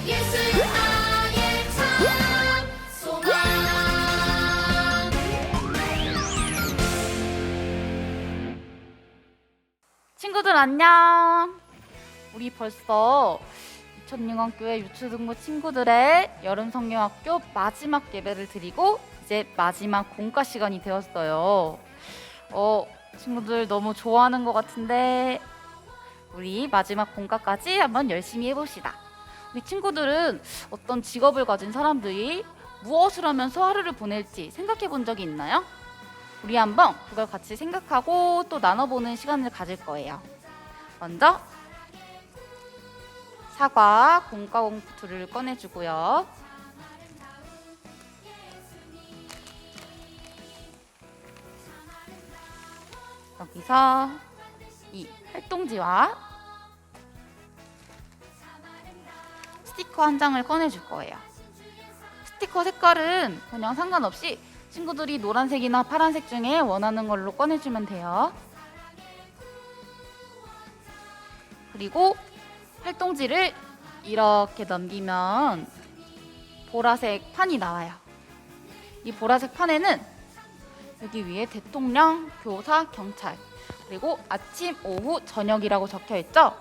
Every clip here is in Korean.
예수 나의 참 소망. 친구들 안녕. 우리 벌써 2006학교의 유초등부 친구들의 여름 성경학교 마지막 예배를 드리고 이제 마지막 공과 시간이 되었어요. 친구들 너무 좋아하는 것 같은데 우리 마지막 공과까지 한번 열심히 해봅시다. 우리 친구들은 어떤 직업을 가진 사람들이 무엇을 하면서 하루를 보낼지 생각해 본 적이 있나요? 우리 한번 그걸 같이 생각하고 또 나눠보는 시간을 가질 거예요. 먼저 사과 공과 봉투를 꺼내주고요. 여기서 이 활동지와 스티커 한 장을 꺼내줄 거예요. 스티커 색깔은 그냥 상관없이 친구들이 노란색이나 파란색 중에 원하는 걸로 꺼내주면 돼요. 그리고 활동지를 이렇게 넘기면 보라색 판이 나와요. 이 보라색 판에는 여기 위에 대통령, 교사, 경찰, 그리고 아침, 오후, 저녁이라고 적혀 있죠?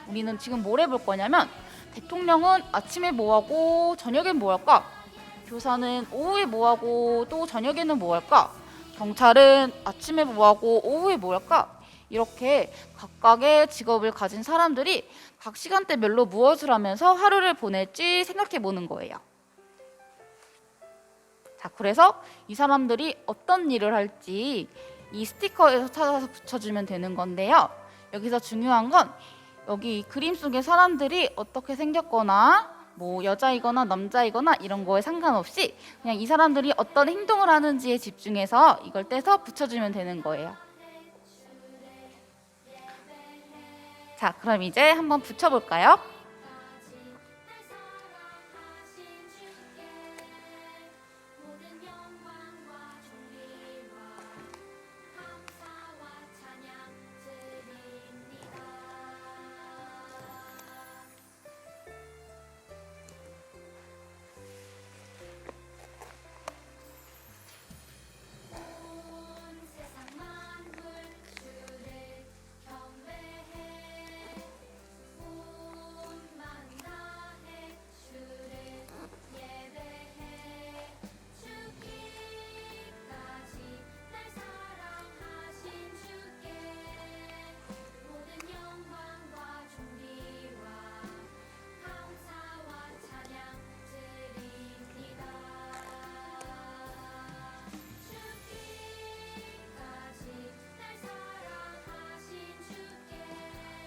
우리는 지금 뭘 해볼 거냐면 대통령은 아침에 뭐하고 저녁엔 뭐할까? 교사는 오후에 뭐하고 또 저녁에는 뭐할까? 경찰은 아침에 뭐하고 오후에 뭐할까? 이렇게 각각의 직업을 가진 사람들이 각 시간대별로 무엇을 하면서 하루를 보낼지 생각해 보는 거예요. 자, 그래서 이 사람들이 어떤 일을 할지 이 스티커에서 찾아서 붙여주면 되는 건데요. 여기서 중요한 건 여기 그림 속의 사람들이 어떻게 생겼거나 뭐 여자이거나 남자이거나 이런 거에 상관없이 그냥 이 사람들이 어떤 행동을 하는지에 집중해서 이걸 떼서 붙여주면 되는 거예요. 자, 그럼 이제 한번 붙여볼까요?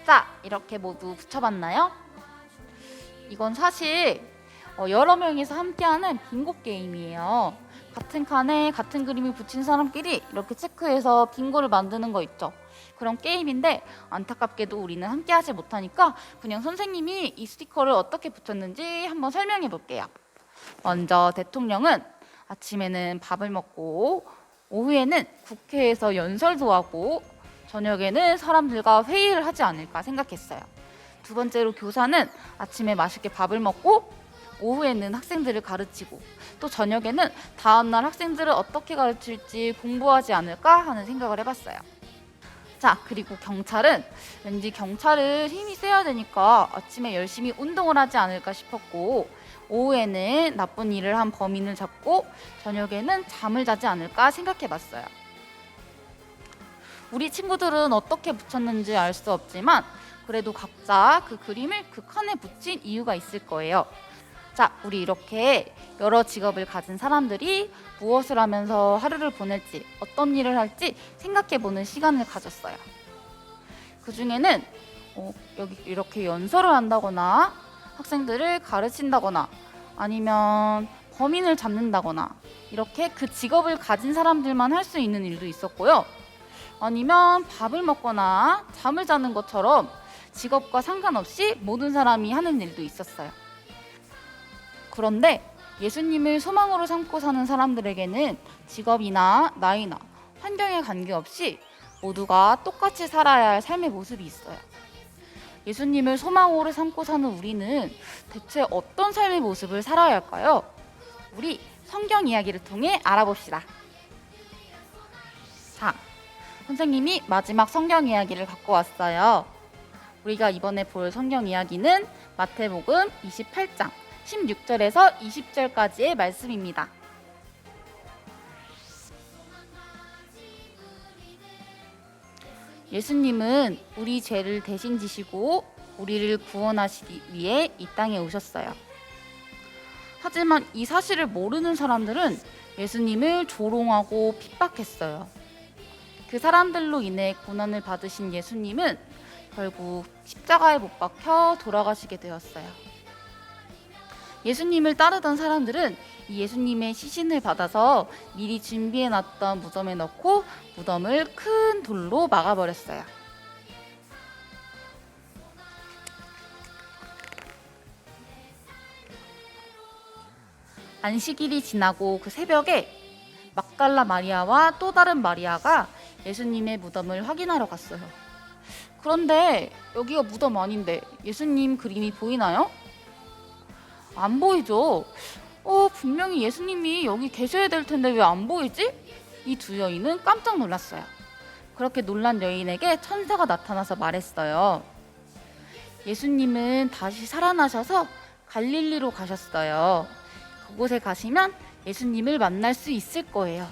자, 이렇게 모두 붙여봤나요? 이건 사실 여러 명이서 함께하는 빙고 게임이에요. 같은 칸에 같은 그림을 붙인 사람끼리 이렇게 체크해서 빙고를 만드는 거 있죠. 그런 게임인데 안타깝게도 우리는 함께하지 못하니까 그냥 선생님이 이 스티커를 어떻게 붙였는지 한번 설명해 볼게요. 먼저 대통령은 아침에는 밥을 먹고 오후에는 국회에서 연설도 하고 저녁에는 사람들과 회의를 하지 않을까 생각했어요. 두 번째로 교사는 아침에 맛있게 밥을 먹고 오후에는 학생들을 가르치고 또 저녁에는 다음날 학생들을 어떻게 가르칠지 공부하지 않을까 하는 생각을 해봤어요. 자, 그리고 경찰은 왠지 경찰은 힘이 세야 되니까 아침에 열심히 운동을 하지 않을까 싶었고 오후에는 나쁜 일을 한 범인을 잡고 저녁에는 잠을 자지 않을까 생각해봤어요. 우리 친구들은 어떻게 붙였는지 알 수 없지만 그래도 각자 그 그림을 그 칸에 붙인 이유가 있을 거예요. 자, 우리 이렇게 여러 직업을 가진 사람들이 무엇을 하면서 하루를 보낼지 어떤 일을 할지 생각해보는 시간을 가졌어요. 그 중에는 여기 이렇게 연설을 한다거나 학생들을 가르친다거나 아니면 범인을 잡는다거나 이렇게 그 직업을 가진 사람들만 할 수 있는 일도 있었고요. 아니면 밥을 먹거나 잠을 자는 것처럼 직업과 상관없이 모든 사람이 하는 일도 있었어요. 그런데 예수님을 소망으로 삼고 사는 사람들에게는 직업이나 나이나 환경에 관계없이 모두가 똑같이 살아야 할 삶의 모습이 있어요. 예수님을 소망으로 삼고 사는 우리는 대체 어떤 삶의 모습을 살아야 할까요? 우리 성경 이야기를 통해 알아봅시다. 자, 선생님이 마지막 성경 이야기를 갖고 왔어요. 우리가 이번에 볼 성경 이야기는 마태복음 28장 16절에서 20절까지의 말씀입니다. 예수님은 우리 죄를 대신 지시고 우리를 구원하시기 위해 이 땅에 오셨어요. 하지만 이 사실을 모르는 사람들은 예수님을 조롱하고 핍박했어요. 그 사람들로 인해 고난을 받으신 예수님은 결국 십자가에 못 박혀 돌아가시게 되었어요. 예수님을 따르던 사람들은 이 예수님의 시신을 받아서 미리 준비해놨던 무덤에 넣고 무덤을 큰 돌로 막아버렸어요. 안식일이 지나고 그 새벽에 막달라 마리아와 또 다른 마리아가 예수님의 무덤을 확인하러 갔어요. 그런데 여기가 무덤 아닌데 예수님 그림이 보이나요? 안 보이죠? 분명히 예수님이 여기 계셔야 될 텐데 왜 안 보이지? 이 두 여인은 깜짝 놀랐어요. 그렇게 놀란 여인에게 천사가 나타나서 말했어요. 예수님은 다시 살아나셔서 갈릴리로 가셨어요. 그곳에 가시면 예수님을 만날 수 있을 거예요.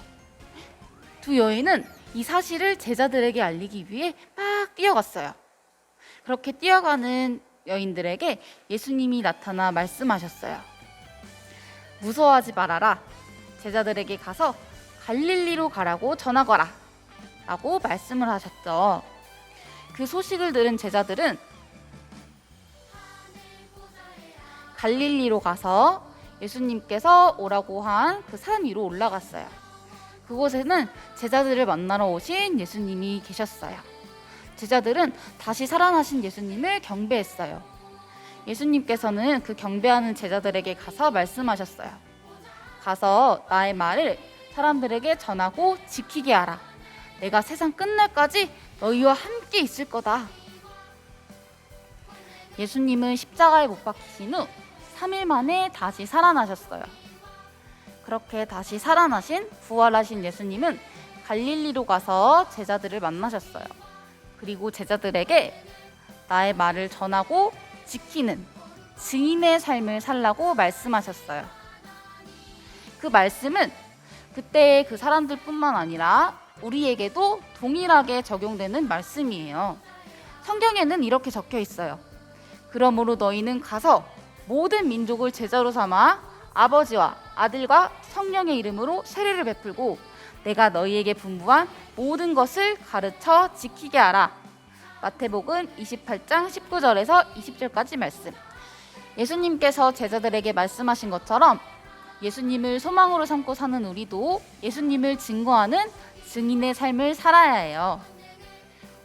두 여인은 이 사실을 제자들에게 알리기 위해 막 뛰어갔어요. 그렇게 뛰어가는 여인들에게 예수님이 나타나 말씀하셨어요. 무서워하지 말아라. 제자들에게 가서 갈릴리로 가라고 전하거라. 라고 말씀을 하셨죠. 그 소식을 들은 제자들은 갈릴리로 가서 예수님께서 오라고 한 그 산 위로 올라갔어요. 그곳에는 제자들을 만나러 오신 예수님이 계셨어요. 제자들은 다시 살아나신 예수님을 경배했어요. 예수님께서는 그 경배하는 제자들에게 가서 말씀하셨어요. 가서 나의 말을 사람들에게 전하고 지키게 하라. 내가 세상 끝날까지 너희와 함께 있을 거다. 예수님은 십자가에 못 박히신 후 3일 만에 다시 살아나셨어요. 그렇게 다시 살아나신 부활하신 예수님은 갈릴리로 가서 제자들을 만나셨어요. 그리고 제자들에게 나의 말을 전하고 지키는 증인의 삶을 살라고 말씀하셨어요. 그 말씀은 그때의 그 사람들뿐만 아니라 우리에게도 동일하게 적용되는 말씀이에요. 성경에는 이렇게 적혀 있어요. 그러므로 너희는 가서 모든 민족을 제자로 삼아 아버지와 아들과 성령의 이름으로 세례를 베풀고 내가 너희에게 분부한 모든 것을 가르쳐 지키게 하라. 마태복음 28장 19절에서 20절까지 말씀. 예수님께서 제자들에게 말씀하신 것처럼 예수님을 소망으로 삼고 사는 우리도 예수님을 증거하는 증인의 삶을 살아야 해요.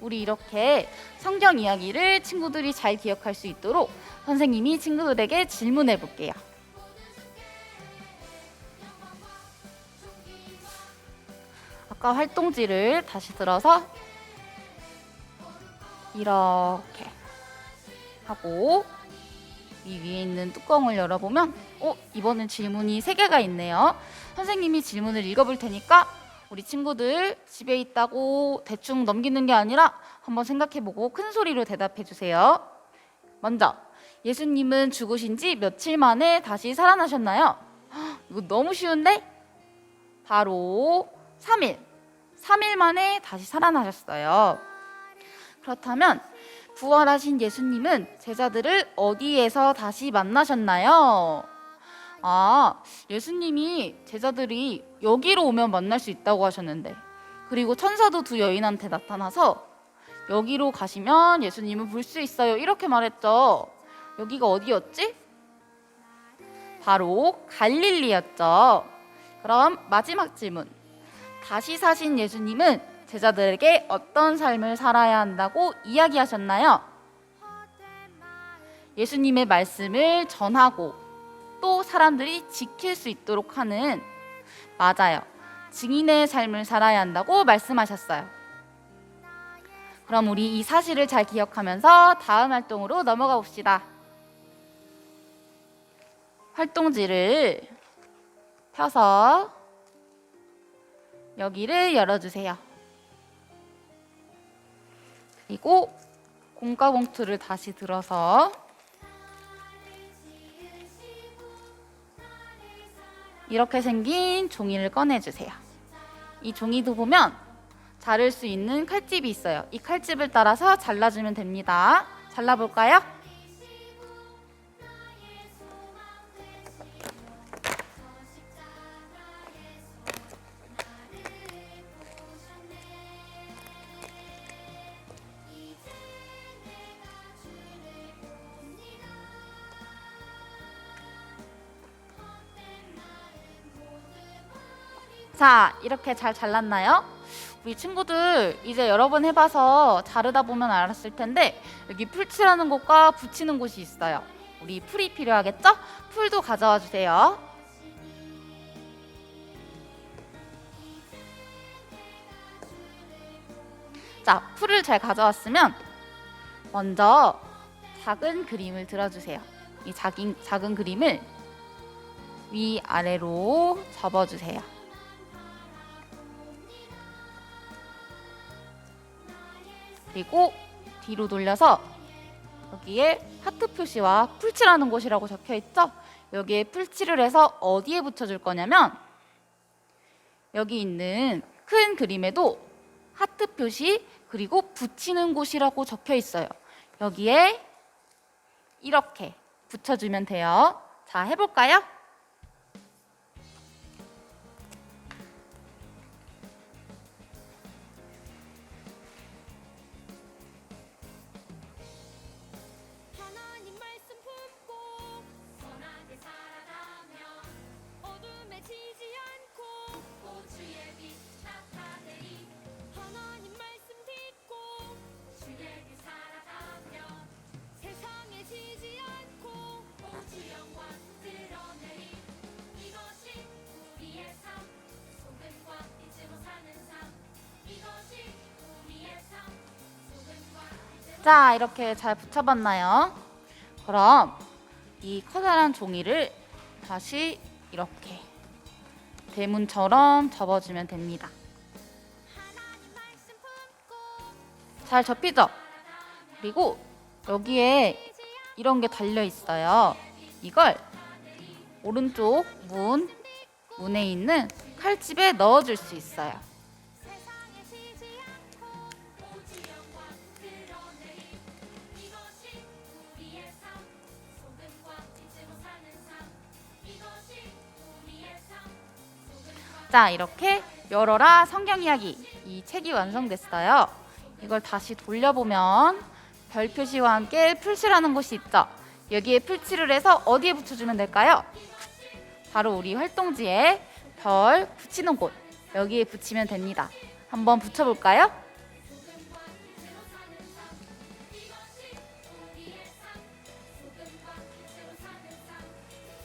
우리 이렇게 성경 이야기를 친구들이 잘 기억할 수 있도록 선생님이 친구들에게 질문해 볼게요. 아까 활동지를 다시 들어서 이렇게 하고 이 위에 있는 뚜껑을 열어보면 이번엔 질문이 3개가 있네요. 선생님이 질문을 읽어볼 테니까 우리 친구들 집에 있다고 대충 넘기는 게 아니라 한번 생각해보고 큰 소리로 대답해 주세요. 먼저 예수님은 죽으신 지 며칠 만에 다시 살아나셨나요? 이거 너무 쉬운데? 바로 3일 만에 다시 살아나셨어요. 그렇다면 부활하신 예수님은 제자들을 어디에서 다시 만나셨나요? 예수님이 제자들이 여기로 오면 만날 수 있다고 하셨는데, 그리고 천사도 두 여인한테 나타나서 여기로 가시면 예수님을 볼 수 있어요 이렇게 말했죠. 여기가 어디였지? 바로 갈릴리였죠. 그럼 마지막 질문. 다시 사신 예수님은 제자들에게 어떤 삶을 살아야 한다고 이야기하셨나요? 예수님의 말씀을 전하고 또 사람들이 지킬 수 있도록 하는, 맞아요, 증인의 삶을 살아야 한다고 말씀하셨어요. 그럼 우리 이 사실을 잘 기억하면서 다음 활동으로 넘어가 봅시다. 활동지를 펴서 여기를 열어주세요. 그리고 공과 봉투를 다시 들어서 이렇게 생긴 종이를 꺼내주세요. 이 종이도 보면 자를 수 있는 칼집이 있어요. 이 칼집을 따라서 잘라주면 됩니다. 잘라볼까요? 자, 이렇게 잘 잘랐나요? 우리 친구들 이제 여러 번 해봐서 자르다 보면 알았을 텐데 여기 풀칠하는 곳과 붙이는 곳이 있어요. 우리 풀이 필요하겠죠? 풀도 가져와 주세요. 자, 풀을 잘 가져왔으면 먼저 작은 그림을 들어주세요. 이 작은 그림을 위아래로 접어주세요. 그리고 뒤로 돌려서 여기에 하트 표시와 풀칠하는 곳이라고 적혀 있죠? 여기에 풀칠을 해서 어디에 붙여줄 거냐면 여기 있는 큰 그림에도 하트 표시 그리고 붙이는 곳이라고 적혀 있어요. 여기에 이렇게 붙여주면 돼요. 자, 해볼까요? 하나님 말씀 품고 선하게 살아가면 어둠에 지지 않고 보주의 빛 나타내리 하나님 말씀 믿고 주의 길 살아가면 세상에 지지 않고 보주 영광 드러내리 이것이 우리의 삶 소금과 빛으로 사는 삶 이것이 우리의 삶 소금과 빛으로 자, 이렇게 잘 붙여봤나요? 그럼 이 커다란 종이를 다시 이렇게 대문처럼 접어주면 됩니다. 하나님 말씀 품고 잘 접히죠? 그리고 여기에 이런 게 달려 있어요. 이걸 오른쪽 문에 있는 칼집에 넣어줄 수 있어요. 세상에 지지 않고 오직 영광 드러내리 이것이 우리의 삶 소금과 빛으로 사는 삶 이것이 우리의 삶 소금과 자, 이렇게 열어라 성경 이야기 이 책이 완성됐어요. 이걸 다시 돌려보면 별 표시와 함께 풀칠하는 곳이 있죠. 여기에 풀칠을 해서 어디에 붙여주면 될까요? 바로 우리 활동지에 별 붙이는 곳 여기에 붙이면 됩니다. 한번 붙여볼까요? 소금과 빛으로 사는 삶 이것이 우리의 삶 소금과 빛으로 사는 삶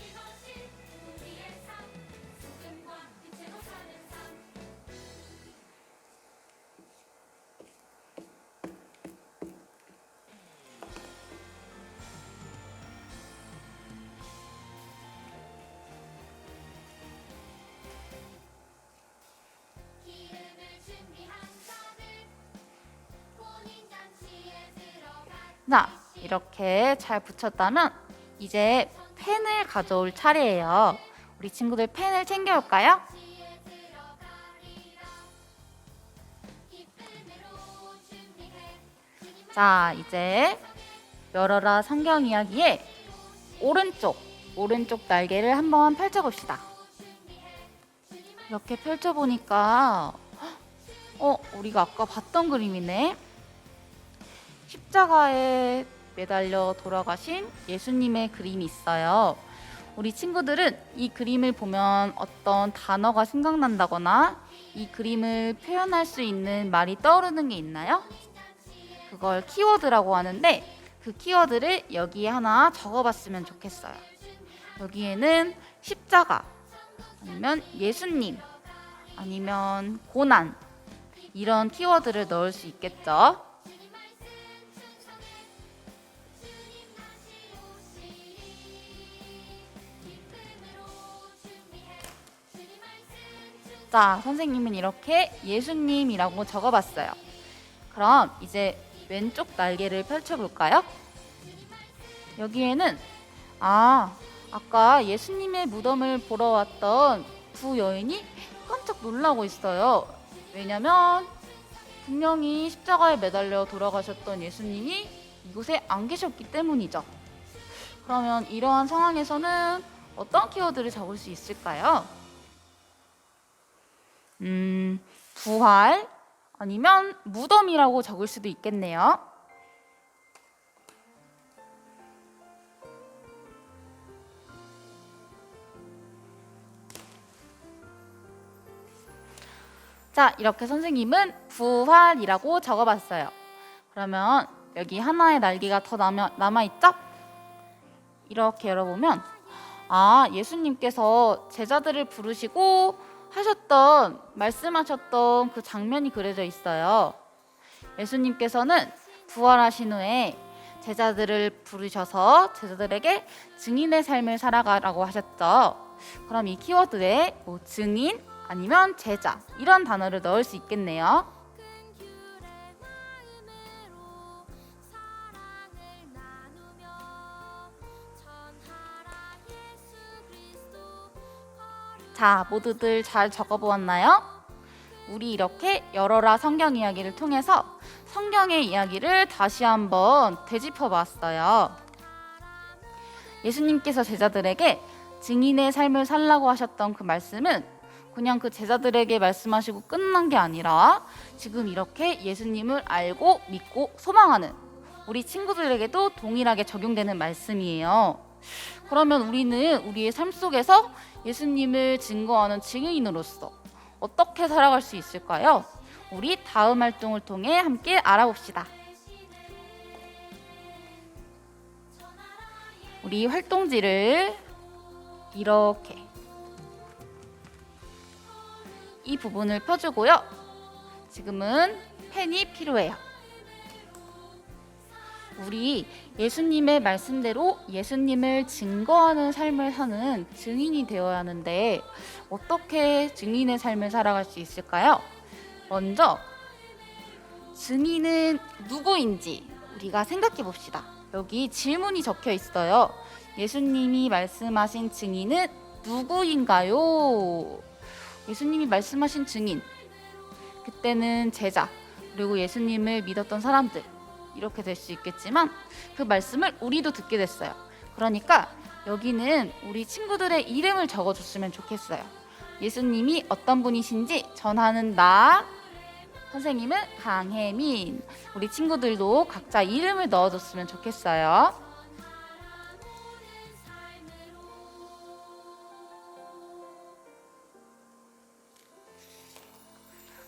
이것이 우리의 삶 소금과 빛으로 사는 삶 기름을 준비한 자들 본인 잔치에 들어갈 자, 이렇게 잘 붙였다면 이제 펜을 가져올 차례예요. 우리 친구들 펜을 챙겨올까요? 잔치에 들어가리라 기쁨으로 준비해 주님 자, 이제 열어라 성경 이야기의 오른쪽 날개를 한번 펼쳐봅시다. 이렇게 펼쳐보니까 우리가 아까 봤던 그림이네. 십자가에 매달려 돌아가신 예수님의 그림이 있어요. 우리 친구들은 이 그림을 보면 어떤 단어가 생각난다거나 이 그림을 표현할 수 있는 말이 떠오르는 게 있나요? 그걸 키워드라고 하는데 그 키워드를 여기에 하나 적어봤으면 좋겠어요. 여기에는 십자가, 아니면 예수님, 아니면 고난 이런 키워드를 넣을 수 있겠죠. 자, 선생님은 이렇게 예수님이라고 적어봤어요. 그럼 이제 왼쪽 날개를 펼쳐볼까요? 여기에는 아까 예수님의 무덤을 보러 왔던 두 여인이 깜짝 놀라고 있어요. 왜냐면 분명히 십자가에 매달려 돌아가셨던 예수님이 이곳에 안 계셨기 때문이죠. 그러면 이러한 상황에서는 어떤 키워드를 적을 수 있을까요? 부활 아니면 무덤이라고 적을 수도 있겠네요. 자, 이렇게 선생님은 부활이라고 적어봤어요. 그러면 여기 하나의 날개가 더 남아있죠? 이렇게 열어보면 예수님께서 제자들을 부르시고 말씀하셨던 그 장면이 그려져 있어요. 예수님께서는 부활하신 후에 제자들을 부르셔서 제자들에게 증인의 삶을 살아가라고 하셨죠. 그럼 이 키워드에 증인 아니면 제자 이런 단어를 넣을 수 있겠네요. 자, 모두들 잘 적어보았나요? 우리 이렇게 열어라 성경 이야기를 통해서 성경의 이야기를 다시 한번 되짚어 봤어요. 예수님께서 제자들에게 증인의 삶을 살라고 하셨던 그 말씀은 그냥 그 제자들에게 말씀하시고 끝난 게 아니라 지금 이렇게 예수님을 알고 믿고 소망하는 우리 친구들에게도 동일하게 적용되는 말씀이에요. 그러면 우리는 우리의 삶 속에서 예수님을 증거하는 증인으로서 어떻게 살아갈 수 있을까요? 우리 다음 활동을 통해 함께 알아봅시다. 우리 활동지를 이렇게 이 부분을 펴주고요. 지금은 펜이 필요해요. 우리 예수님의 말씀대로 예수님을 증거하는 삶을 사는 증인이 되어야 하는데 어떻게 증인의 삶을 살아갈 수 있을까요? 먼저 증인은 누구인지 우리가 생각해 봅시다. 여기 질문이 적혀 있어요. 예수님이 말씀하신 증인은 누구인가요? 예수님이 말씀하신 증인, 그때는 제자, 그리고 예수님을 믿었던 사람들 이렇게 될 수 있겠지만 그 말씀을 우리도 듣게 됐어요. 그러니까 여기는 우리 친구들의 이름을 적어줬으면 좋겠어요. 예수님이 어떤 분이신지 전하는 나, 선생님은 강혜민, 우리 친구들도 각자 이름을 넣어줬으면 좋겠어요.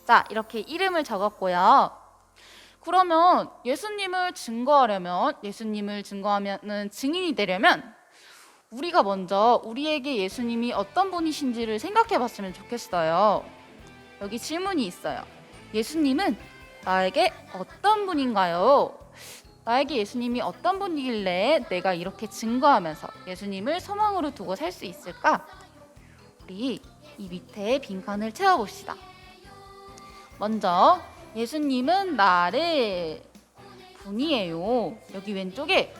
자, 이렇게 이름을 적었고요. 그러면 예수님을 증거하면은 증인이 되려면 우리가 먼저 우리에게 예수님이 어떤 분이신지를 생각해 봤으면 좋겠어요. 여기 질문이 있어요. 예수님은 나에게 어떤 분인가요? 나에게 예수님이 어떤 분이길래 내가 이렇게 증거하면서 예수님을 소망으로 두고 살 수 있을까? 우리 이 밑에 빈칸을 채워봅시다. 먼저 예수님은 나를 분이에요. 여기 왼쪽에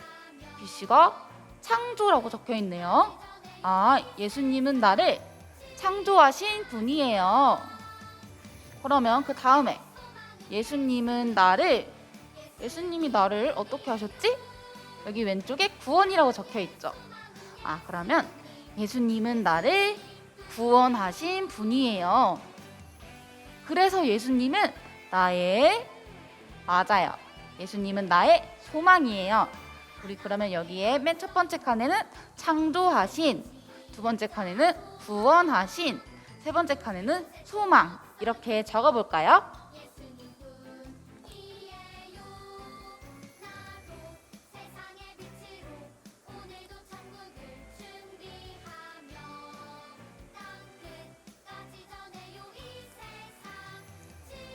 글씨가 창조라고 적혀 있네요. 예수님은 나를 창조하신 분이에요. 그러면 그 다음에 예수님이 나를 어떻게 하셨지? 여기 왼쪽에 구원이라고 적혀 있죠. 그러면 예수님은 나를 구원하신 분이에요. 그래서 예수님은 예수님은 나의 소망이에요. 우리 그러면 여기에 맨 첫 번째 칸에는 창조하신, 두 번째 칸에는 구원하신, 세 번째 칸에는 소망 이렇게 적어볼까요?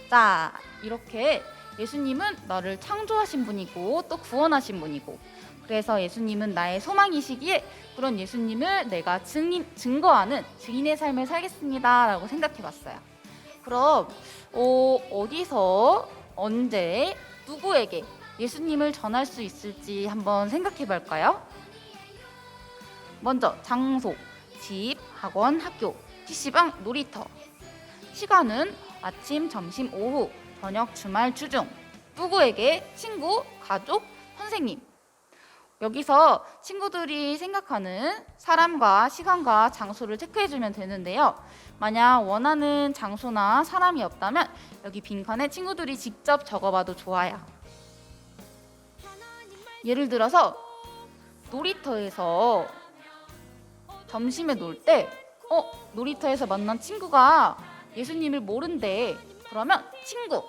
자, 이렇게 예수님은 나를 창조하신 분이고 또 구원하신 분이고 그래서 예수님은 나의 소망이시기에 그런 예수님을 내가 증거하는 증인의 삶을 살겠습니다 라고 생각해 봤어요. 그럼 어디서 언제 누구에게 예수님을 전할 수 있을지 한번 생각해 볼까요? 먼저 장소, 집, 학원, 학교, PC방, 놀이터. 시간은 아침, 점심, 오후, 저녁, 주말, 주중. 누구에게? 친구, 가족, 선생님. 여기서 친구들이 생각하는 사람과 시간과 장소를 체크해주면 되는데요. 만약 원하는 장소나 사람이 없다면 여기 빈칸에 친구들이 직접 적어봐도 좋아요. 예를 들어서 놀이터에서 점심에 놀 때 놀이터에서 만난 친구가 예수님을 모른대. 그러면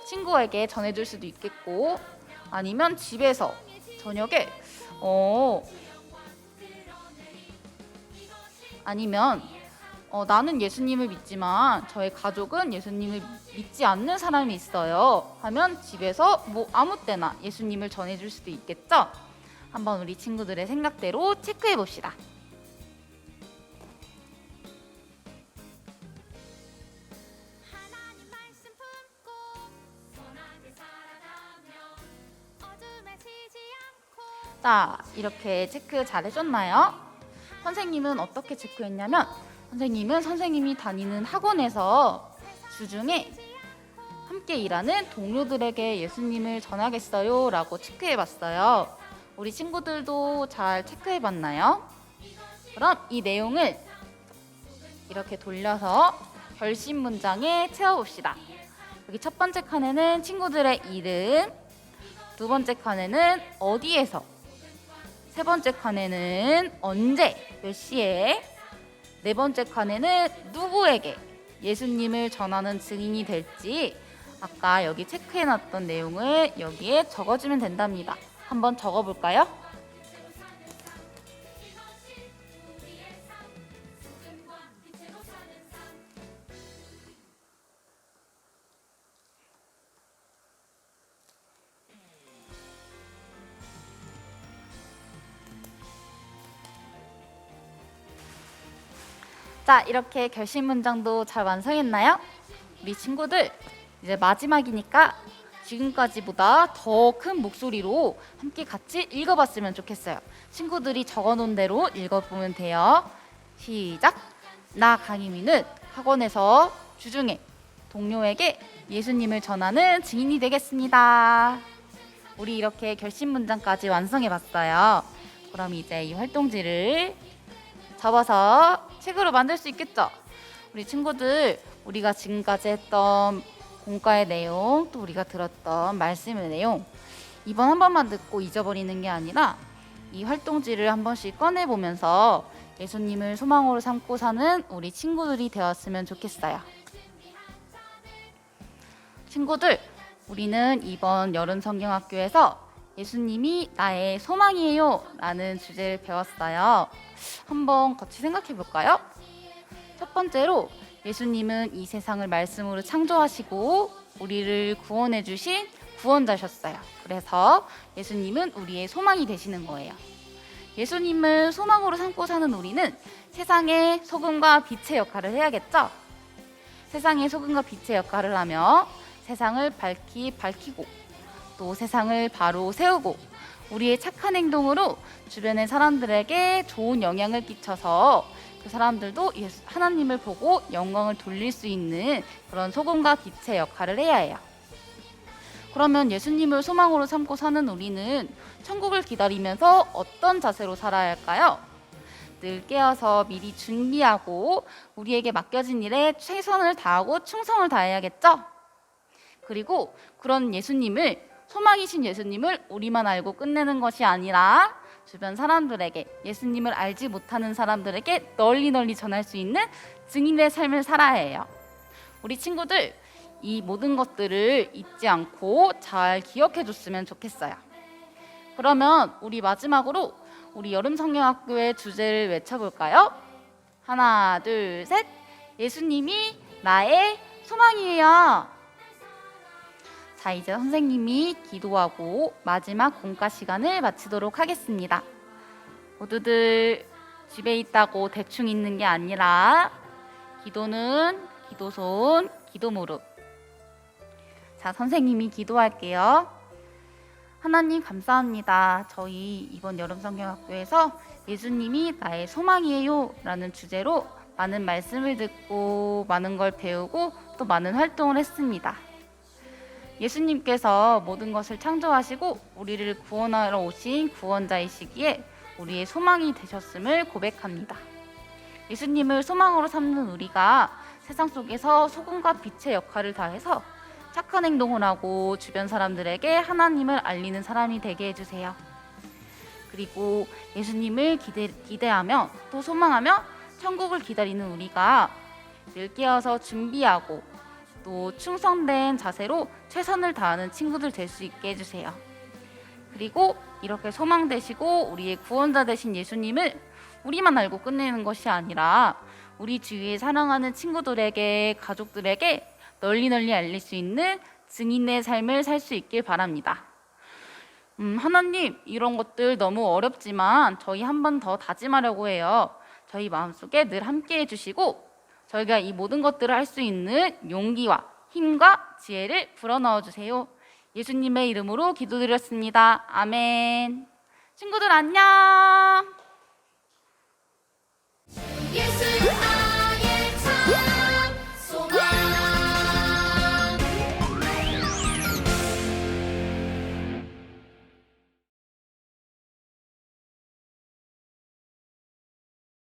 친구에게 전해줄 수도 있겠고, 아니면 집에서 저녁에 아니면 나는 예수님을 믿지만 저의 가족은 예수님을 믿지 않는 사람이 있어요 하면 집에서 아무 때나 예수님을 전해줄 수도 있겠죠? 한번 우리 친구들의 생각대로 체크해 봅시다. 하나님 말씀 품고 선하게 살아가며 어둠에 지지 않고 자, 이렇게 체크 잘 해줬나요? 선생님은 어떻게 체크했냐면 선생님이 다니는 학원에서 주중에 함께 일하는 동료들에게 예수님을 전하겠어요 라고 체크해봤어요. 우리 친구들도 잘 체크해봤나요? 그럼 이 내용을 이렇게 돌려서 결심 문장에 채워봅시다. 여기 첫 번째 칸에는 친구들의 이름, 두 번째 칸에는 어디에서, 세 번째 칸에는 언제, 몇 시에, 네 번째 칸에는 누구에게 예수님을 전하는 증인이 될지 아까 여기 체크해놨던 내용을 여기에 적어주면 된답니다. 한번 적어볼까요? 자, 이렇게 결심 문장도 잘 완성했나요? 우리 친구들 이제 마지막이니까 지금까지보다 더 큰 목소리로 함께 같이 읽어봤으면 좋겠어요. 친구들이 적어놓은 대로 읽어보면 돼요. 시작! 나 강희미는 학원에서 주중에 동료에게 예수님을 전하는 증인이 되겠습니다. 우리 이렇게 결심 문장까지 완성해봤어요. 그럼 이제 이 활동지를 접어서 책으로 만들 수 있겠죠? 우리 친구들, 우리가 지금까지 했던 공과의 내용, 또 우리가 들었던 말씀의 내용, 이번 한 번만 듣고 잊어버리는 게 아니라 이 활동지를 한 번씩 꺼내보면서 예수님을 소망으로 삼고 사는 우리 친구들이 되었으면 좋겠어요. 친구들, 우리는 이번 여름 성경학교에서 예수님이 나의 소망이에요 라는 주제를 배웠어요. 한번 같이 생각해 볼까요? 첫 번째로 예수님은 이 세상을 말씀으로 창조하시고 우리를 구원해 주신 구원자셨어요. 그래서 예수님은 우리의 소망이 되시는 거예요. 예수님을 소망으로 삼고 사는 우리는 세상의 소금과 빛의 역할을 해야겠죠? 세상의 소금과 빛의 역할을 하며 세상을 밝히고 또 세상을 바로 세우고 우리의 착한 행동으로 주변의 사람들에게 좋은 영향을 끼쳐서 그 사람들도 하나님을 보고 영광을 돌릴 수 있는 그런 소금과 빛의 역할을 해야 해요. 그러면 예수님을 소망으로 삼고 사는 우리는 천국을 기다리면서 어떤 자세로 살아야 할까요? 늘 깨어서 미리 준비하고 우리에게 맡겨진 일에 최선을 다하고 충성을 다해야겠죠? 그리고 그런 소망이신 예수님을 우리만 알고 끝내는 것이 아니라 주변 사람들에게, 예수님을 알지 못하는 사람들에게 널리 전할 수 있는 증인의 삶을 살아야 해요. 우리 친구들, 이 모든 것들을 잊지 않고 잘 기억해 줬으면 좋겠어요. 그러면 우리 마지막으로 우리 여름성경학교의 주제를 외쳐볼까요? 하나, 둘, 셋. 예수님이 나의 소망이에요. 자, 이제 선생님이 기도하고 마지막 공과 시간을 마치도록 하겠습니다. 모두들 집에 있다고 대충 있는 게 아니라 기도는 기도손, 기도무릎. 자, 선생님이 기도할게요. 하나님 감사합니다. 저희 이번 여름성경학교에서 예수님이 나의 소망이에요 라는 주제로 많은 말씀을 듣고 많은 걸 배우고 또 많은 활동을 했습니다. 예수님께서 모든 것을 창조하시고 우리를 구원하러 오신 구원자이시기에 우리의 소망이 되셨음을 고백합니다. 예수님을 소망으로 삼는 우리가 세상 속에서 소금과 빛의 역할을 다해서 착한 행동을 하고 주변 사람들에게 하나님을 알리는 사람이 되게 해주세요. 그리고 예수님을 기대하며 또 소망하며 천국을 기다리는 우리가 늘 깨어서 준비하고 또 충성된 자세로 최선을 다하는 친구들 될 수 있게 해주세요. 그리고 이렇게 소망 되시고 우리의 구원자 되신 예수님을 우리만 알고 끝내는 것이 아니라 우리 주위에 사랑하는 친구들에게, 가족들에게 널리 알릴 수 있는 증인의 삶을 살 수 있길 바랍니다. 하나님, 이런 것들 너무 어렵지만 저희 한 번 더 다짐하려고 해요. 저희 마음속에 늘 함께 해주시고 저희가 이 모든 것들을 할 수 있는 용기와 힘과 지혜를 불어넣어 주세요. 예수님의 이름으로 기도드렸습니다. 아멘. 친구들 안녕. 예수